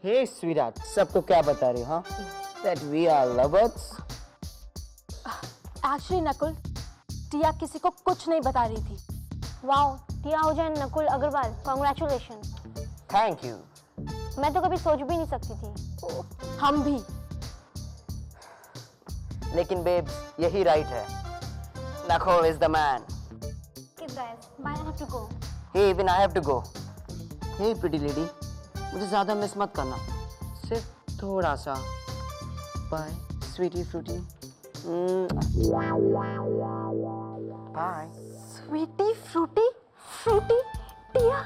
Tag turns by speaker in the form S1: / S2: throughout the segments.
S1: हे sweetheart, सबको क्या बता रही हो? हाँ, that we are lovers.
S2: Actually Nakul, Tia किसी को कुछ नहीं बता रही थी।
S3: Wow, Tia Ahuja and Nakul Agarwal, congratulation.
S1: Thank you.
S3: मैं तो कभी सोच भी नहीं सकती थी।
S2: हम भी।
S1: लेकिन बेब्स, यही राइट है। Nakul is the man.
S3: Kiss guys, bye, I have to go.
S1: Hey, even I have to go. Hey, pretty lady, मुझे ज़्यादा मिस मत करना, सिर्फ थोड़ा सा। Bye, sweetie fruity. Bye.
S2: Sweetie fruity fruity Tia.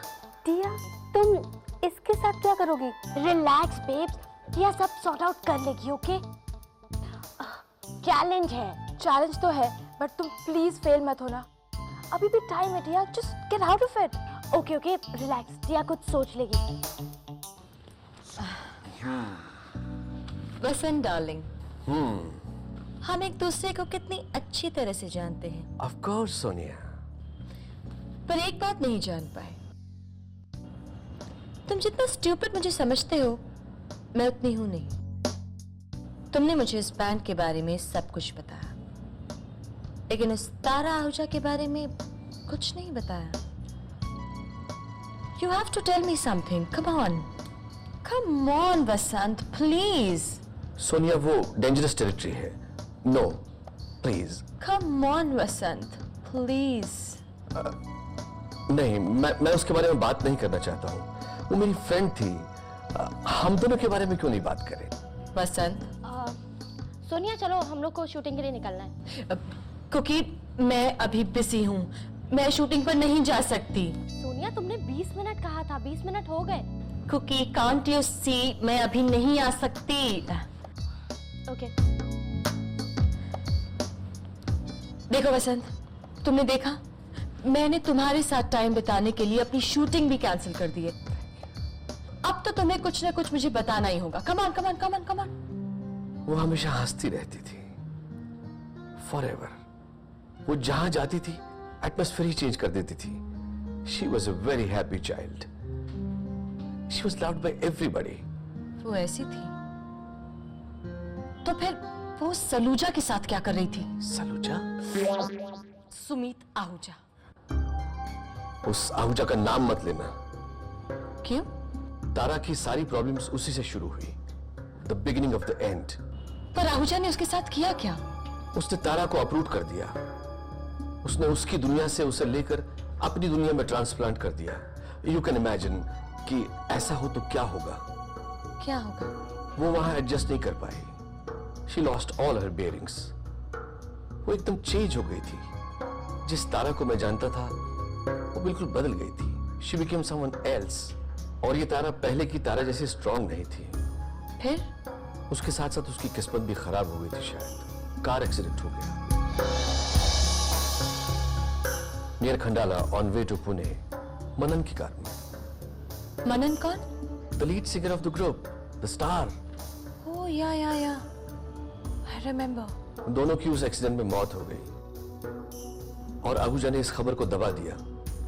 S3: Tia, तुम इसके साथ क्या करोगी?
S2: रिलैक्स बेब्स, टिया सब सॉर्ट आउट कर लेगी। ओके,
S3: चैलेंज है।
S2: चैलेंज तो है, बट तुम प्लीज फेल मत होना। अभी भी टाइम है Tia, just get out of it.
S3: Okay okay, relax, Tia कुछ सोच लेगी।
S4: वसंत डार्लिंग, हम एक दूसरे को कितनी अच्छी तरह से जानते हैं।
S5: Of course, Sonia.
S4: पर एक बात नहीं जान पाए, तुम जितना स्टूपिड मुझे समझते हो, मैं उतनी हूं नहीं। तुमने मुझे इस बैंड के बारे में सब कुछ बताया, लेकिन इस तारा आहूजा के बारे में कुछ नहीं बताया। You have to tell me something. Come on. Come on, Vasant, please.
S5: Sonia, वो डेंजरस टेरिटरी है। No, please.
S4: Come on, Vasant, please.
S5: नहीं, मैं उसके बारे में बात नहीं करना चाहता हूँ। वो मेरी फ्रेंड थी। हम दोनों के बारे में क्यों नहीं बात करें?
S4: वसंत,
S3: सोनिया, चलो हम लोग को शूटिंग के लिए निकलना है।
S4: क्योंकि मैं अभी बिजी हूँ, मैं शूटिंग पर नहीं जा सकती।
S3: सोनिया, तुमने 20 मिनट कहा था, 20 मिनट हो गए।
S4: क्योंकि कांट यू सी, मैं अभी नहीं आ सकती।
S3: ओके।
S4: देखो वसंत, तुमने देखा, मैंने तुम्हारे साथ टाइम बिताने के लिए अपनी शूटिंग भी कैंसिल कर दी है। अब तो तुम्हें कुछ ना कुछ मुझे बताना ही होगा। Come on come on come on come on.
S5: वो हमेशा हंसती रहती थी, फॉरएवर। वो जहां जाती थी एटमॉस्फेयर ही चेंज कर देती थी। She was a very happy child. She was loved by everybody.
S4: वो ऐसी थी, तो फिर वो सलूजा के साथ क्या कर रही थी?
S5: सलूजा?
S4: सुमित आहूजा।
S5: उस आहूजा का नाम मत लेना।
S4: क्यों?
S5: तारा की सारी प्रॉब्लम्स उसी से शुरू हुई। The beginning of the end.
S4: पर आहूजा ने उसके साथ किया क्या?
S5: उसने तारा को अप्रूव कर दिया। उसने उसकी दुनिया से उसे लेकर अपनी दुनिया में ट्रांसप्लांट कर दिया। यू कैन इमेजिन कि ऐसा हो तो क्या होगा।
S4: क्या होगा?
S5: वो वहां एडजस्ट नहीं कर पाई। She lost all her bearings. वो एकदम चेंज हो गई थी। जिस तारा को मैं जानता था वो बिल्कुल बदल गई थी। She became someone else. और ये तारा पहले की तारा जैसी स्ट्रांग नहीं थी।
S4: फिर?
S5: उसके साथ साथ उसकी किस्मत भी खराब हो गई थी। शायद कार एक्सीडेंट हो गया near Khandala on way to Pune, Manan की कार में।
S4: मनन कौन?
S5: The lead singer of the group, the star.
S4: Oh yeah I remember.
S5: दोनों की उस एक्सीडेंट में मौत हो गई और आहूजा ने इस खबर को दबा दिया।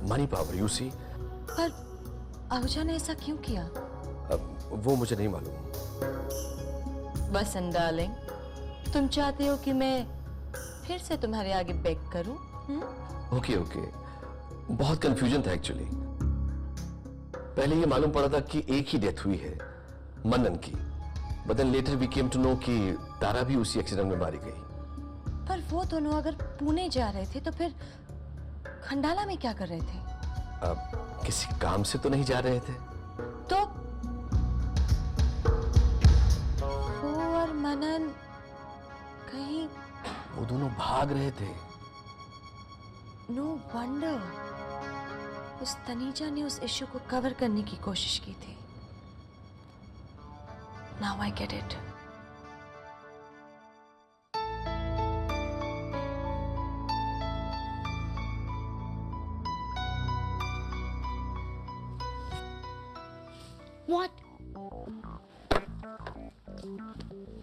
S5: Money power, you see.
S4: पर आहूजा ने ऐसा क्यों किया?
S5: अब वो मुझे नहीं मालूम।
S4: वसंत डार्लिंग, तुम चाहते हो कि मैं फिर से तुम्हारे आगे बेग करूं?
S5: ओके ओके, बहुत कंफ्यूजन था एक्चुअली। पहले ये मालूम पड़ा था कि एक ही डेथ हुई है, मनन की। But then later we came to know कि तारा भी उसी एक्सीडेंट में मारी गई।
S4: पर वो दोनों अगर पुणे जा रहे थे तो फिर खंडाला में क्या कर रहे थे?
S5: अब किसी काम से तो नहीं जा रहे थे।
S4: तो वो और मनन कहीं?
S5: वो दोनों भाग रहे थे।
S4: नो वंडर उस तनीजा ने उस इश्यू को कवर करने की कोशिश की थी। Now I get it.
S3: What?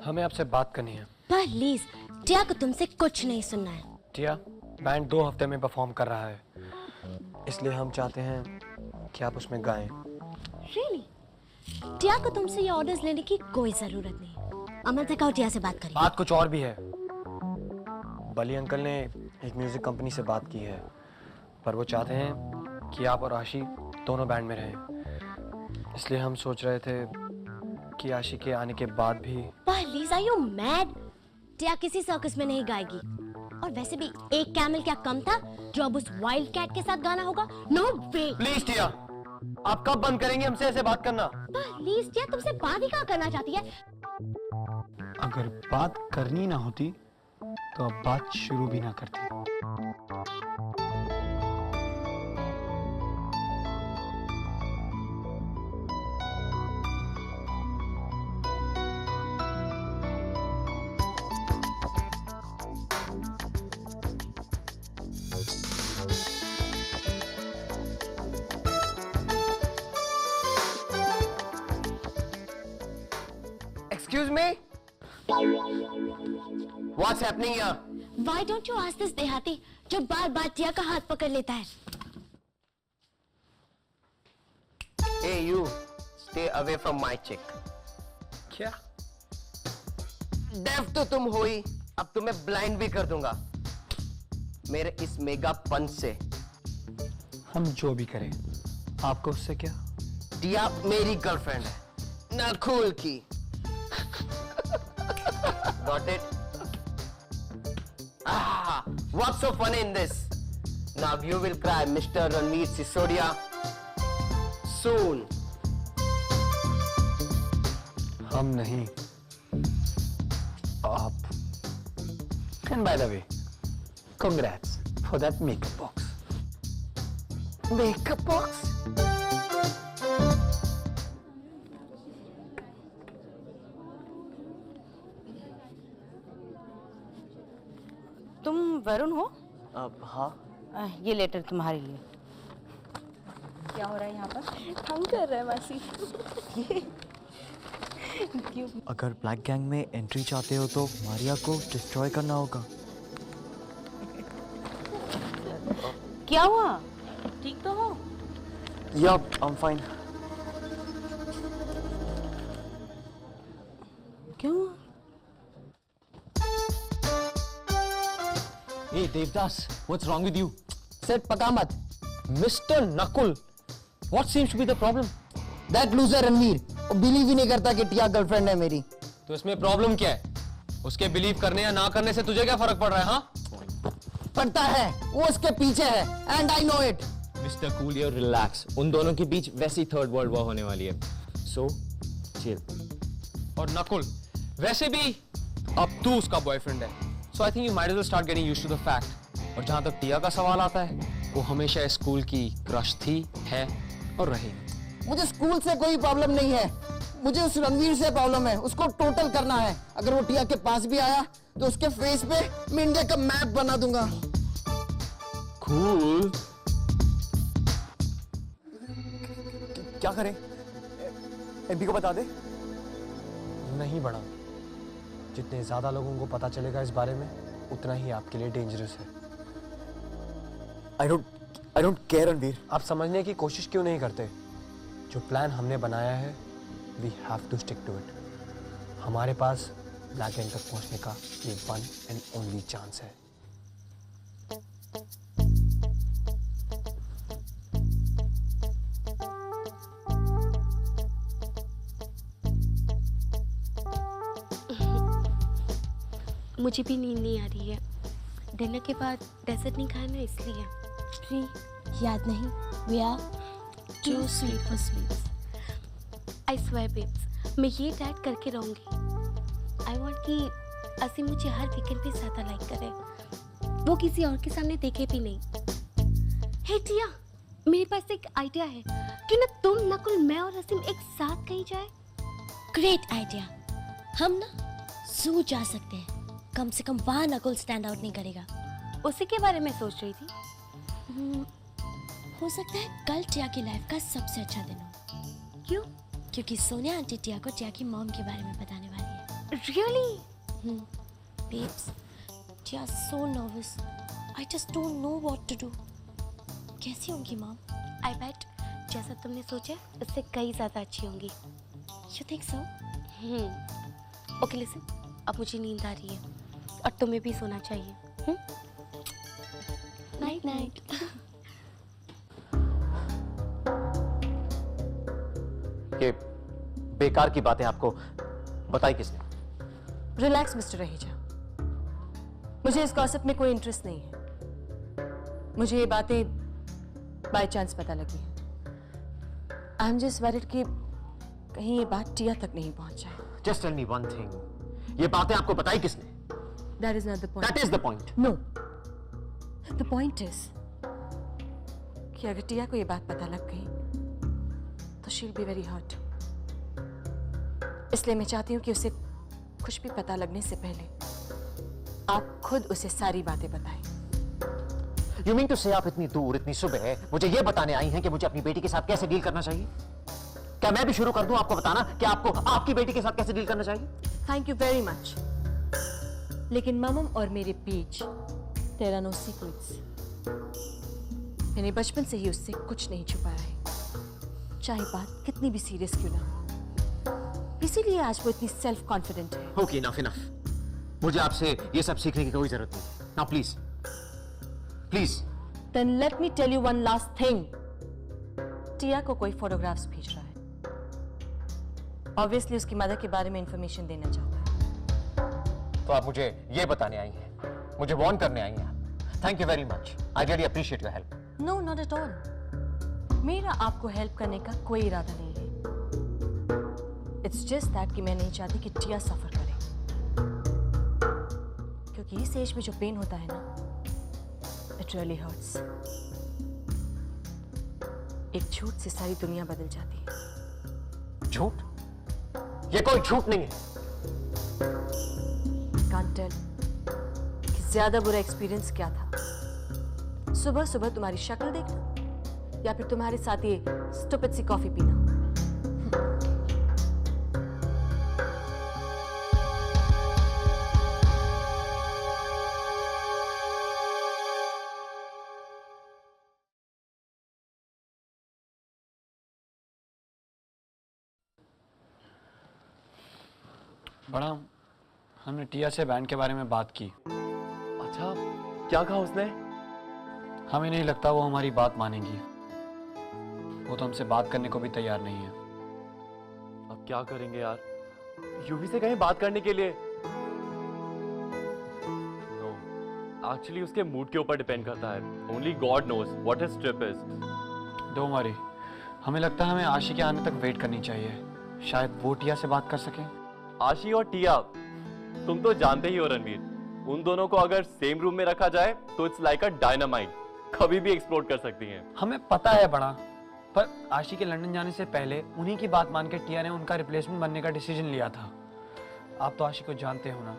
S6: हमें आपसे बात करनी है।
S3: प्लीज टिया को तुमसे कुछ नहीं सुनना है।
S6: टिया, बैंड 2 हफ्ते में परफॉर्म कर रहा है, इसलिए हम चाहते हैं कि आप उसमें गाएं।
S3: Really? टिया को तुमसे ये ऑर्डर्स लेने की कोई जरूरत नहीं। अमर तक आओ, टिया से बात करें।
S6: बात कुछ और भी है। बली अंकल ने एक म्यूजिक कंपनी से बात की है, पर वो चाहते हैं कि आप और आशी दोनों बैंड में रहें। इसलिए हम सोच रहे थे कि आशी के आने के बाद भी।
S3: Please, are you mad? Tia किसी सर्कस में नहीं गाएगी। और वैसे भी एक कैमल क्या कम था जो अब उस वाइल्ड कैट के साथ गाना होगा? No way.
S6: प्लीज टिया, आप कब बंद करेंगे हमसे ऐसे बात करना?
S3: प्लीज टिया, तुमसे बात ही क्या करना चाहती है?
S7: अगर बात करनी ना होती तो अब बात शुरू भी ना करती।
S5: Excuse me? What's happening here?
S3: Why don't you ask this देहाती जो बार बार टिया का हाथ पकड़ लेता है?
S5: Hey you, stay away from my chick.
S6: क्या?
S5: डेफ तो तुम हो ही, अब तुम्हें ब्लाइंड भी कर दूंगा मेरे इस मेगा पंच से।
S7: हम जो भी करें, आपको उससे क्या?
S5: टिया मेरी गर्लफ्रेंड है, नकुल की। Got it? Ah, what's so funny in this? Now you will cry, Mr. Ranveer Sisodia. Soon.
S7: हम नहीं, आप। And by the way, congrats for that makeup box.
S5: Makeup box?
S1: तुम वरुण हो?
S5: हाँ।
S1: ये लेटर तुम्हारे लिए।
S2: क्या हो रहा है यहाँ पर? हम कर रहे हैं मासी।
S8: अगर ब्लैक गैंग में एंट्री चाहते हो तो मारिया को डिस्ट्रॉय करना होगा।
S1: क्या हुआ? ठीक तो हो?
S8: या आई एम फाइन।
S1: क्यों?
S8: Hey Devdas, what's wrong with you?
S9: Said पका मत। Mr. Nakul, what seems to be the problem? That loser Ranveer, वो बिलीव ही नहीं करता कि टिया गर्लफ्रेंड है मेरी।
S6: तो इसमें प्रॉब्लम क्या है? उसके बिलीव करने या ना करने से तुझे क्या फर्क पड़ रहा है? हाँ?
S9: पड़ता है, वो उसके पीछे है, and I know it.
S10: Mister cool यार रिलैक्स, उन दोनों के बीच वैसी थर्ड वर्ल्ड वॉर होने वाली है, सो चिल।
S6: और नकुल, वैसे भी अब तू उसका बॉयफ्रेंड है, so I think you might as well start getting used to the fact. और जहां तक टिया का सवाल आता है, वो हमेशा स्कूल की क्रश थी, है और रहेगी।
S9: मुझे स्कूल से कोई प्रॉब्लम नहीं है, मुझे उस रणवीर से प्रॉब्लम है। उसको टोटल करना है। अगर वो टिया के पास भी आया तो उसके फेस पे मैं इंडिया का मैप बना दूंगा।
S8: कूल। क्या करें? एमपी को बता दे?
S6: नहीं बड़ा, जितने ज्यादा लोगों को पता चलेगा इस बारे में, उतना ही आपके लिए डेंजरस है।
S8: I don't care Ranveer.
S6: आप समझने की कोशिश क्यों नहीं करते? जो प्लान हमने बनाया है, we have to stick to it. हमारे पास ब्लैक गैंग तक पहुंचने का ये वन एंड ओनली चांस है।
S3: मुझे भी नींद नहीं आ रही है। डिनर के बाद डेजर्ट नहीं खाया ना, इसलिए। प्री, याद नहीं? We are too sweet for sweets. I swear babes, मैं ये डाइट करके रहूंगी। आई वांट कि असीम मुझे हर वीकेंड पे ज्यादा लाइक करे, वो किसी और के सामने देखे भी नहीं। हे टिया, मेरे पास एक आइडिया है। क्यों ना तुम, नकुल, मैं और असीम एक साथ कहीं जाए? Great idea. हम ना जू जा सकते हैं, कम से कम वहां नकुल स्टैंड आउट नहीं करेगा।
S2: उसी के बारे में सोच रही थी।
S3: हो सकता है कल टिया की लाइफ का सबसे अच्छा दिन हो। क्यों? क्योंकि सोनिया आंटी टिया को टिया की मॉम के बारे में बताने वाली है।
S2: Really?
S3: Babes, Tia so nervous, I just don't know what to do. कैसी होंगी मॉम? आई बेट जैसा तुमने सोचा उससे कई ज़्यादा अच्छी होंगी। You think so? Okay listen, अब मुझे नींद आ रही है और तुम्हें भी सोना चाहिए। Night night.
S10: ये बेकार की बातें आपको बताई किसने?
S4: रिलैक्स मिस्टर रहेजा, मुझे इस गॉसिप में कोई इंटरेस्ट नहीं है। मुझे ये बातें बाय चांस पता लगी है। आई एम जस्ट वरीड कि कहीं ये बात टिया तक नहीं पहुंच जाए।
S10: Just tell me one thing, ये बातें आपको बताई किसने?
S4: That is not the point.
S10: That is the point.
S4: No, the point is कि अगर टिया को ये बात पता लग गई तो she will be very hurt. इसलिए मैं चाहती हूँ कि उसे कुछ भी पता लगने से पहले आप खुद उसे सारी बातें बताएं।
S10: You mean to say आप इतनी दूर, इतनी सुबह मुझे ये बताने आई हैं कि मुझे अपनी बेटी के साथ कैसे डील करना चाहिए? क्या मैं भी शुरू कर दूं आपको बताना कि आपको आपकी बेटी के साथ कैसे डील करना चाहिए?
S4: Thank you very much. लेकिन ममम और मेरे बीच तेरा नो सीक्रेट्स। मैंने बचपन से ही उससे कुछ नहीं छुपाया है, चाहे बात कितनी भी सीरियस क्यों ना हो। इसीलिए आज वो इतनी सेल्फ कॉन्फिडेंट है।
S10: Okay, enough enough. मुझे आपसे ये सब सीखने की कोई जरूरत नहीं। Now please please.
S4: Then let me tell you one last thing. टिया को कोई फोटोग्राफ्स भेज रहा है। Obviously उसकी मदर के बारे में इंफॉर्मेशन देना चाहता है।
S10: तो आप मुझे ये बताने आई हैं, मुझे वार्न करने आई हैं। Thank you very much, I really appreciate your help.
S4: No, not at all. मेरा आपको हेल्प करने का कोई इरादा नहीं है। It's just that कि मैं नहीं चाहती कि टिया सफर करे, क्योंकि इस एज में जो पेन होता है ना, It really hurts. एक झूठ से सारी दुनिया बदल जाती है।
S10: झूठ? ये कोई झूठ नहीं है।
S4: Can't tell कि ज्यादा बुरा एक्सपीरियंस क्या था। सुबह सुबह तुम्हारी शक्ल देखना या फिर तुम्हारे साथ ये स्टूपिड सी कॉफी पीना।
S7: बड़ा, हमने टिया से बैंड के बारे में बात की।
S6: अच्छा, क्या कहा उसने?
S7: हमें नहीं लगता वो हमारी बात मानेगी। वो तो हमसे बात करने को भी तैयार नहीं है।
S6: अब क्या करेंगे यार? यूवी से कहीं बात करने के लिए? नो, एक्चुअली उसके मूड के ऊपर डिपेंड करता है। Only God knows what his trip is.
S7: Don't worry, हमें लगता है हमें आशी के आने तक वेट करनी चाहिए। शायद वो टिया से बात कर सके।
S6: आशी और टिया, तुम तो जानते ही हो रणवीर, उन दोनों को अगर सेम रूम में रखा जाए तो इट्स लाइक अ डायनामाइट, कभी भी एक्सप्लोड कर सकती हैं।
S7: हमें पता है बड़ा, पर आशी के लंदन जाने से पहले उन्हीं की बात मान के टिया ने उनका रिप्लेसमेंट बनने का डिसीजन लिया था। आप तो आशी को जानते हो ना,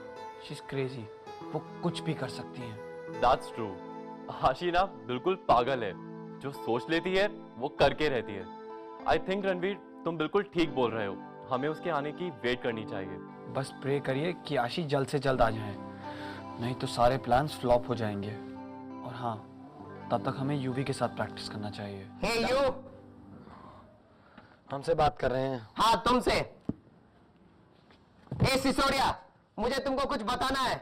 S7: शी इज क्रेजी, वो कुछ भी कर सकती हैं।
S6: That's true. आशी ना बिल्कुल पागल है, जो सोच लेती है वो करके रहती है। आई थिंक रणवीर तुम बिल्कुल ठीक बोल रहे हो, हमें उसके आने की वेट करनी चाहिए।
S7: बस प्रे करिए कि आशी जल्द से जल्द आ जाए, नहीं तो सारे प्लान्स फ्लॉप हो जाएंगे। और हाँ, तब तक हमें यूवी के साथ प्रैक्टिस करना चाहिए।
S9: हे यू,
S7: हमसे बात कर रहे हैं।
S9: हाँ तुमसे। हे सिसोडिया, मुझे तुमको कुछ बताना है।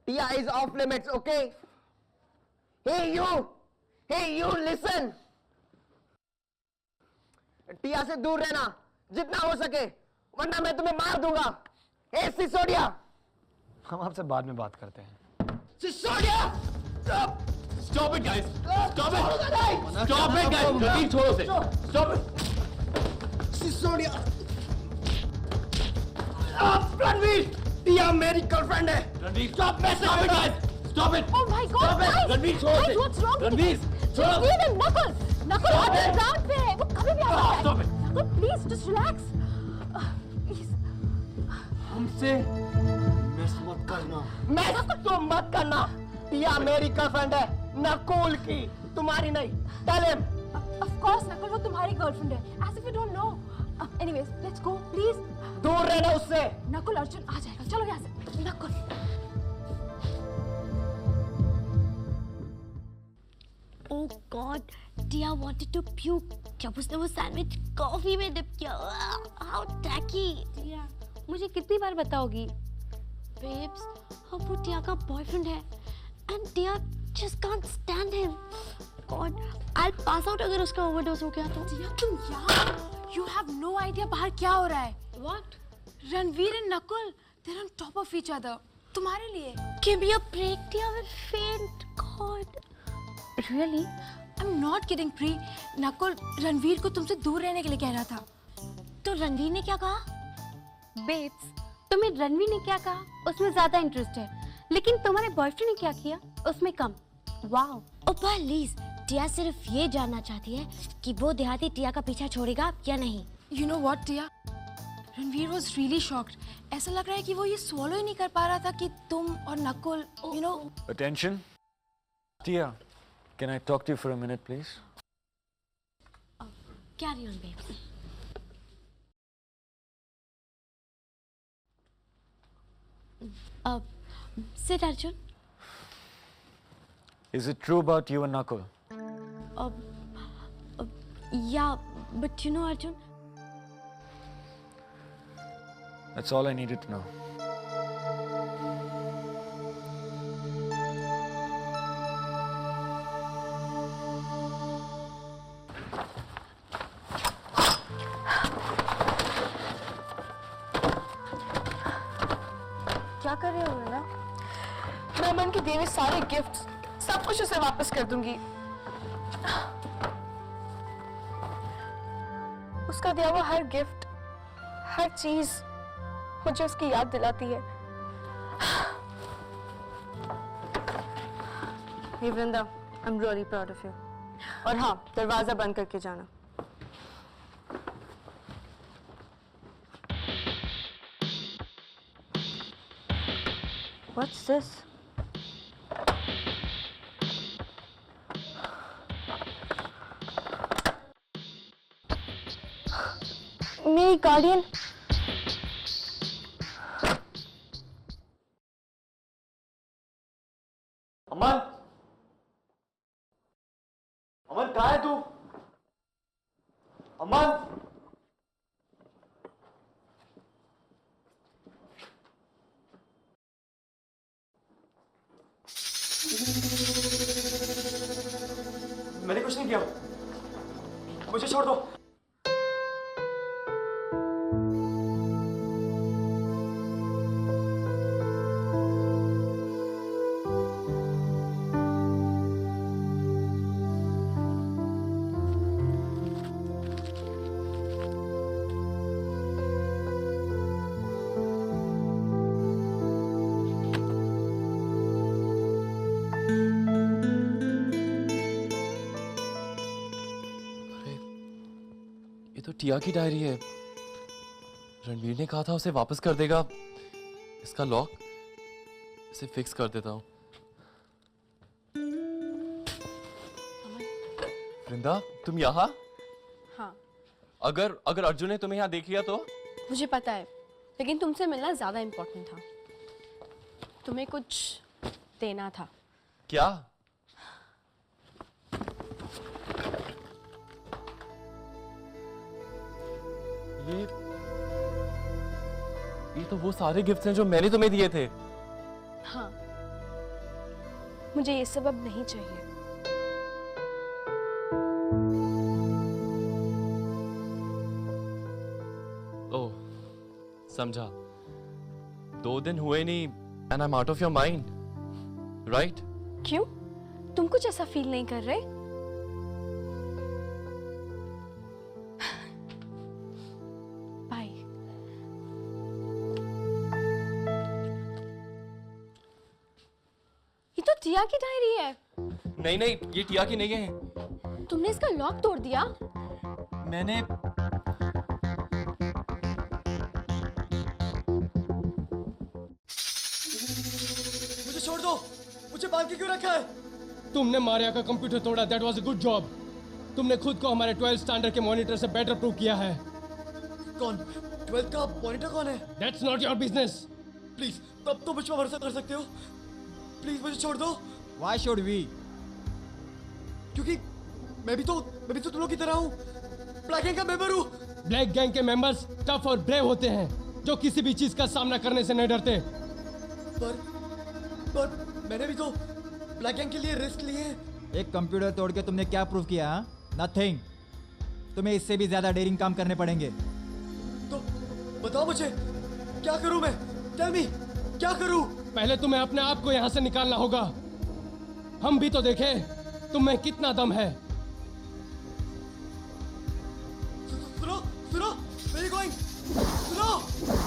S9: Tia is off limits, okay? Hey you listen. Tia से दूर रहना जितना हो सके, वरना मैं तुम्हें मार दूंगा। हे सिसोडिया।
S7: हम आपसे बाद में बात करते हैं।
S9: Sisodia,
S6: Stop it guys! Stop it! Stop it guys! Ranveer छोड़ो उसे! Stop it!
S9: सिसोडिया। रणवीर, टिया मेरी गर्लफ्रेंड है।
S6: Ranveer stop it guys! Stop it!
S2: Oh my God,
S6: Stop it!
S2: guys!
S6: Ranveer छोड़ो
S2: Guys,
S6: उसे!
S2: what's wrong with
S6: Ranveer
S2: you?
S6: छोड़ो!
S2: Just leave him, Nakul हमारे ground पे है, वो कभी भी आ सकता है।
S6: Stop it!
S2: Nakul, please, just relax. Please.
S9: हमसे मिस मत करना। मिस तो मत करना। टिया मेरी गर्लफ्रेंड है, नकुल की, तुम्हारी नहीं। Tell him.
S2: Of course, Nakul, वो तुम्हारी गर्लफ्रेंड है। As if you don't know. Anyways, let's go, please.
S9: दूर रहना उससे।
S2: नकुल, अर्जुन आ जाएगा, चलो यहाँ से। Nakul.
S3: Oh God, Tia wanted to puke जब उसने वो सैंडविच कॉफी में डिप किया। How tacky! Tia, मुझे कितनी बार बताओगी? Babes, अब वो टिया का बॉयफ्रेंड है, and Tia just can't stand him. God, I'll pass out अगर उसका overdose हो गया तो।
S2: टिया तुम यार, you have no idea बाहर क्या हो रहा है।
S3: What?
S2: Ranveer and Nakul, they're on top of each other. तुम्हारे लिए।
S3: Give me a break, Tia will faint. God.
S2: Really? I'm not kidding, Pri. Nakul Ranveer को तुमसे दूर रहने के लिए कह रहा था।
S3: तो रणवीर ने क्या कहा? बेब्स, तुम्हें रणवीर ने क्या कहा? उसमें ज्यादा इंटरेस्ट है, लेकिन तुम्हारे बॉयफ्रेंड ने क्या किया? उसमें कम। वाओ। ओ प्लीज, टिया सिर्फ ये जानना चाहती है कि वो देहाती टिया का पीछा छोड़ेगा या नहीं।
S2: You know what, Tiya? Ranveer was really shocked. ऐसा लग रहा है कि वो ये swallow ही नहीं कर पा रहा था कि तुम और Nakul, you know.
S6: Attention. Tia, can I talk to you for a minute, please?
S3: Carry on, babes. Sit, Arjun.
S6: Is it true about you and Nakul?
S3: Yeah, but you know, Arjun.
S6: That's all I needed to know.
S2: क्या कर रहे हो ना? मैं अमन के दिए हुए सारे गिफ्ट्स, सब कुछ उसे वापस कर दूंगी। उसका दिया हुआ हर गिफ्ट, हर चीज मुझे उसकी याद दिलाती है।
S11: Hey Vrinda, I'm really proud of you. और हाँ, दरवाजा बंद करके जाना। What's this?
S2: मेरी गार्डियन।
S6: अमन! अमन कहाँ है तू? अमन! मैंने कुछ नहीं किया, मुझे छोड़ दो।
S5: टिया की डायरी है। रणवीर ने कहा था उसे वापस कर देगा। इसका लॉक इसे फिक्स कर देता हूँ। वृंदा, तुम यहाँ?
S11: हाँ।
S5: अगर अर्जुन ने तुम्हें यहाँ देख लिया तो?
S11: मुझे पता है, लेकिन तुमसे मिलना ज्यादा इम्पोर्टेंट था। तुम्हें कुछ देना था।
S5: क्या? ये तो वो सारे गिफ्ट्स हैं जो मैंने तुम्हें दिए थे।
S11: हाँ, मुझे ये सब अब नहीं चाहिए।
S5: ओह, समझा। 2 दिन हुए नहीं and I'm out of your mind, right?
S11: क्यों? तुम कुछ ऐसा फील नहीं कर रहे? बाय। ये तो टिया की डायरी है।
S5: नहीं, ये टिया की नहीं है।
S11: तुमने इसका लॉक तोड़ दिया?
S5: मैंने
S6: मुझे छोड़ दो, मुझे बांध के क्यों रखा है?
S12: तुमने मारिया का कंप्यूटर तोड़ा, that was a good job. तुमने खुद को हमारे 12 स्टैंडर्ड के मॉनिटर से बेटर प्रूव किया है।
S6: कौन? 12 का मॉनिटर कौन है?
S12: That's not your business.
S6: Please, तब तो मुझ पर भरोसा कर सकते हो। प्लीज मुझे छोड़ दो।
S12: Why should we?
S6: क्योंकि मैं भी तो तुम लोग की तरह हूँ, ब्लैक गैंग का मेंबर हूँ।
S12: ब्लैक गैंग के मेंबर्स टफ और ब्रेव होते हैं, जो किसी भी चीज का सामना करने से नहीं डरते।
S6: पर मैंने भी तो ब्लैक गैंग के लिए रिस्क लिए हैं।
S13: एक कंप्यूटर तोड़ के तुमने क्या प्रूव किया? नथिंग। तुम्हें इससे भी ज्यादा डेयरिंग काम करने पड़ेंगे।
S6: तो बताओ मुझे क्या करूं मैं? टेल मी, क्या करूं?
S12: पहले तुम्हें अपने आप को यहाँ से निकालना होगा। हम भी तो देखें तुम में कितना दम है।
S6: सुनो, where are you going? सुनो!